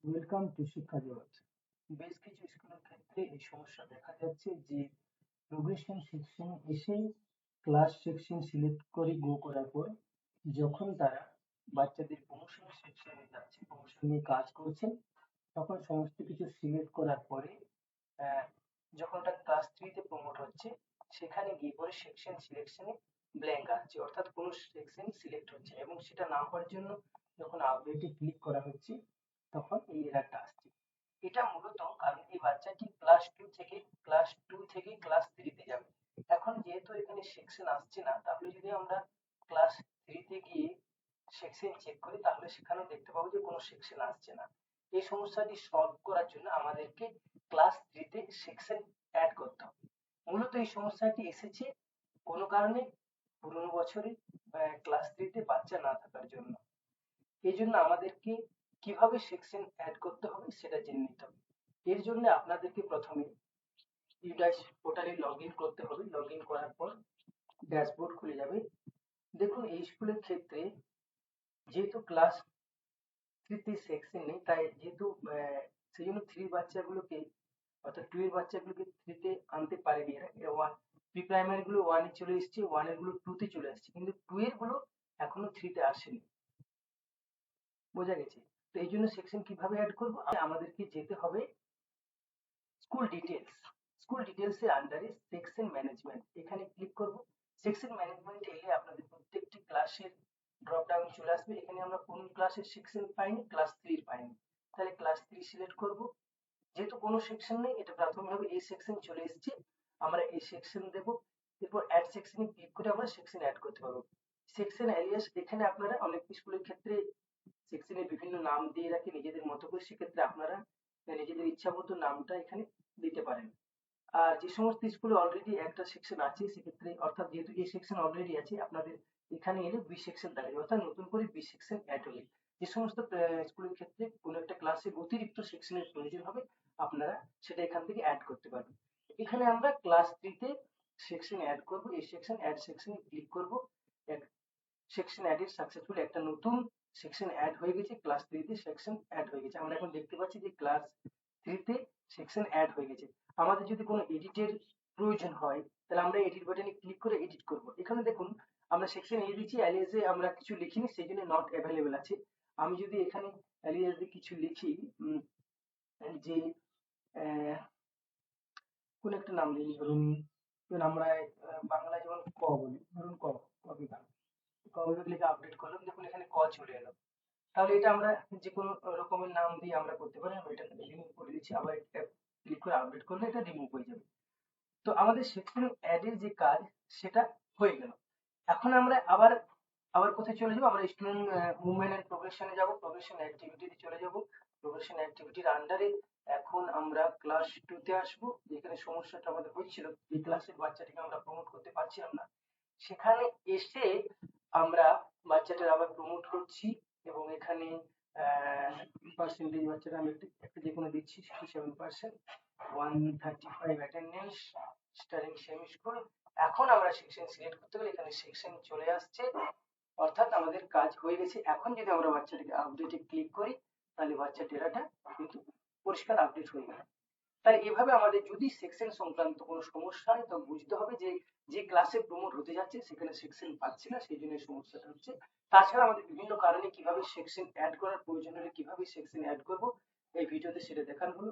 Welcome to শিক্ষা জগৎ। বেশ কিছু স্কুলের ক্ষেত্রে এই সমস্যা দেখা যাচ্ছে যে প্রোগ্রেশন সেকশন এসে ক্লাস সেকশন সিলেক্ট করে গো করার পর যখন তারা বাচ্চাদের প্রমোশন সেকশনে যাচ্ছে, প্রমোশন নিয়ে কাজ করছেন, তখন সমস্ত কিছু সিলেক্ট করার পরে আহ, যখন ওটা ক্লাস 3-তে প্রমোট হচ্ছে, সেখানে গিয়ে পরে সেকশন সিলেকশনে ব্ল্যাঙ্ক আসছে, অর্থাৎ কোনো সেকশন সিলেক্ট হচ্ছে এবং সেটা না হওয়ার জন্য যখন আপডেটে ক্লিক করা হচ্ছে তখন এই এরারটা আসছে। এটা মূলত কারণ এই বাচ্চাটি ক্লাস 2 থেকে ক্লাস 3-তে যাবে। এখন যেহেতু এখানে সেকশন আসছে না, তাহলে যদি আমরা ক্লাস 3-তে গিয়ে সেকশন চেক করি তাহলে সেখানেও দেখতে পাবো যে কোনো সেকশন আসছে না। এই সমস্যাটি সলভ করার জন্য আমাদেরকে ক্লাস 3-তে সেকশন অ্যাড করতে হবে। মূলত এই সমস্যাটি এসেছে কোনো কারণে পুরোনো বছরে ক্লাস 3-তে বাচ্চা না থাকার জন্য। এই জন্য আমাদেরকে কিভাবে সেকশন অ্যাড করতে হবে সেটা জেনে নিতে হবে। এর জন্য আপনাদেরকে প্রথমে ইউডাইস পোর্টালে লগ ইন করতে হবে। লগ ইন করার পর ড্যাশবোর্ড খুলে যাবে। দেখুন, এই স্কুলের ক্ষেত্রে যেহেতু ক্লাস 3-তে সেকশন নেই, তাই যেহেতু সেই জন্য 3 বাচ্চাগুলোকে, অর্থাৎ 2 এর বাচ্চাগুলোকে 3-তে আনতে পারেনি। এরা ওয়ান প্রি প্রাইমারি গুলো 1-এ চলে এসেছে, 1 এর গুলো 2-তে চলে আসছে, কিন্তু 2 এর গুলো এখনো 3-তে আসেনি। বোঝা গেছে? তো এই জন্য সেকশন কিভাবে অ্যাড করবো, আমাদেরকে যেতে হবে স্কুল ডিটেলস। স্কুল ডিটেলস এর আন্ডারে সেকশন ম্যানেজমেন্ট, এখানে ক্লিক করব। সেকশন ম্যানেজমেন্টে এলে আপনাদের প্রত্যেকটি ক্লাসের ড্রপ ডাউন চলে আসবে। এখানে আমরা কোন ক্লাসের সেকশন পাইনি, ক্লাস 3 এর পাইনি, তাহলে ক্লাস 3 সিলেক্ট করব। যেহেতু কোনো সেকশন নেই, এটা প্রাথমিকভাবে এই সেকশন চলে এসেছে, আমরা এই সেকশন দেব। এরপর অ্যাড সেকশনে ক্লিক করে আমরা সেকশন অ্যাড করতে পারবো। সেকশন অ্যালিয়াস, এখানে আপনারা অনেক স্কুলের ক্ষেত্রে সেকশনের বিভিন্ন নাম দিয়ে রাখে নিজেদের মতো করে, সেক্ষেত্রে আপনারা নিজেদের ইচ্ছা মতো নামটা এখানে দিতে পারেন। আর যে সমস্ত স্কুলে অলরেডি একটা সেকশন আছে, সেক্ষেত্রে অর্থাৎ যেহেতু এই সেকশন অলরেডি আছে, আপনাদের এখানে এলে বি সেকশন দেখাবে, অর্থাৎ নতুন করে বি সেকশন অ্যাড হবে। যে সমস্ত স্কুলের ক্ষেত্রে কোনো একটা ক্লাসে অতিরিক্ত সেকশনের প্রয়োজন হবে, আপনারা সেটা এখান থেকে অ্যাড করতে পারবেন। এখানে আমরা ক্লাস 3-তে সেকশন অ্যাড করব। এই সেকশন অ্যাড সেকশনে ক্লিক করব। সেকশন অ্যাডেড সাকসেসফুল, একটা নতুন সেকশন অ্যাড হয়ে গেছে। ক্লাস 3-তে সেকশন অ্যাড হয়ে গেছে। আমরা এখন দেখতে পাচ্ছি যে ক্লাস 3-তে সেকশন অ্যাড হয়ে গেছে। আমাদের যদি কোনো এডিটের প্রয়োজন হয়, তাহলে আমরা এডিট বাটনে ক্লিক করে এডিট করব। এখানে দেখুন, আমরা সেকশন এ দিচ্ছি, অ্যালিয়াসে আমরা কিছু লিখিনি, সেই জন্য নট অ্যাভেলেবেল আছে। আমি যদি এখানে অ্যালিয়াসে কিছু লিখি, যে কোন একটা নাম লিখি, ধরুন ধরুন আমরা বাংলায় যেমন ক বলি, ধরুন ক, ক বিভাগ, ক বিভাগ লিখে আপডেট করলাম। দেখুন এখানে ক চলে এলো। তাহলে এটা আমরা যে কোনো রকমের নাম দিয়ে আমরা করতে পারি। আমি এটা রিমুভ করে দিচ্ছি, আবার এটা ক্লিক করে আপডেট করলে এটা রিমুভ হয়ে যাবে। তো আমাদের সেকশন অ্যাড এর যে কাজ, সেটা হয়ে গেল। এখন আমরা আবার আবার কোথায় চলে যাবো, আমরা স্টুডেন্ট মুভমেন্ট এন্ড প্রোগ্রেশনে যাব, প্রোগ্রেশন অ্যাক্টিভিটিতে চলে যাব। প্রোগ্রেশন অ্যাক্টিভিটির আন্ডারে এখন আমরা ক্লাস 2-তে আসবো। যেখানে সমস্যাটা আমাদের হচ্ছিল, যে ক্লাসের বাচ্চাটিকে আমরা প্রমোট করতে পারছিলাম না, সেখানে এসে আমরা বাচ্চাটার আবার প্রমোট করছি এবং এখানে পার্সেন্টেজ বাচ্চাটা আমি একটা যে কোনো দিচ্ছি 67%, 135 অ্যাটেন্ডেন্স, স্টারিং সেমি স্কুল। এখন আমরা সেকশন সিলেক্ট করতে গেলে এখানে সেকশন চলে আসছে, অর্থাৎ আমাদের কাজ হয়ে গেছে। এখন যদি আমরা বাচ্চাটিকে আপডেটে ক্লিক করি, তাহলে বাচ্চার ডেটাটা কিন্তু পরিষ্কার আপডেট হয়ে গেল। তাই এভাবে আমাদের যদি সেকশন সংক্রান্ত কোনো সমস্যা হয়, তো বুঝতে হবে যে যে ক্লাসে প্রমোট হতে যাচ্ছে সেখানে সেকশন পাচ্ছি না, সেই জন্য সমস্যাটা হচ্ছে। তাছাড়া আমাদের বিভিন্ন কারণে কিভাবে সেকশন অ্যাড করার প্রয়োজন হলে কিভাবে সেকশন অ্যাড করব, এই ভিডিওতে সেটা দেখানো হলো।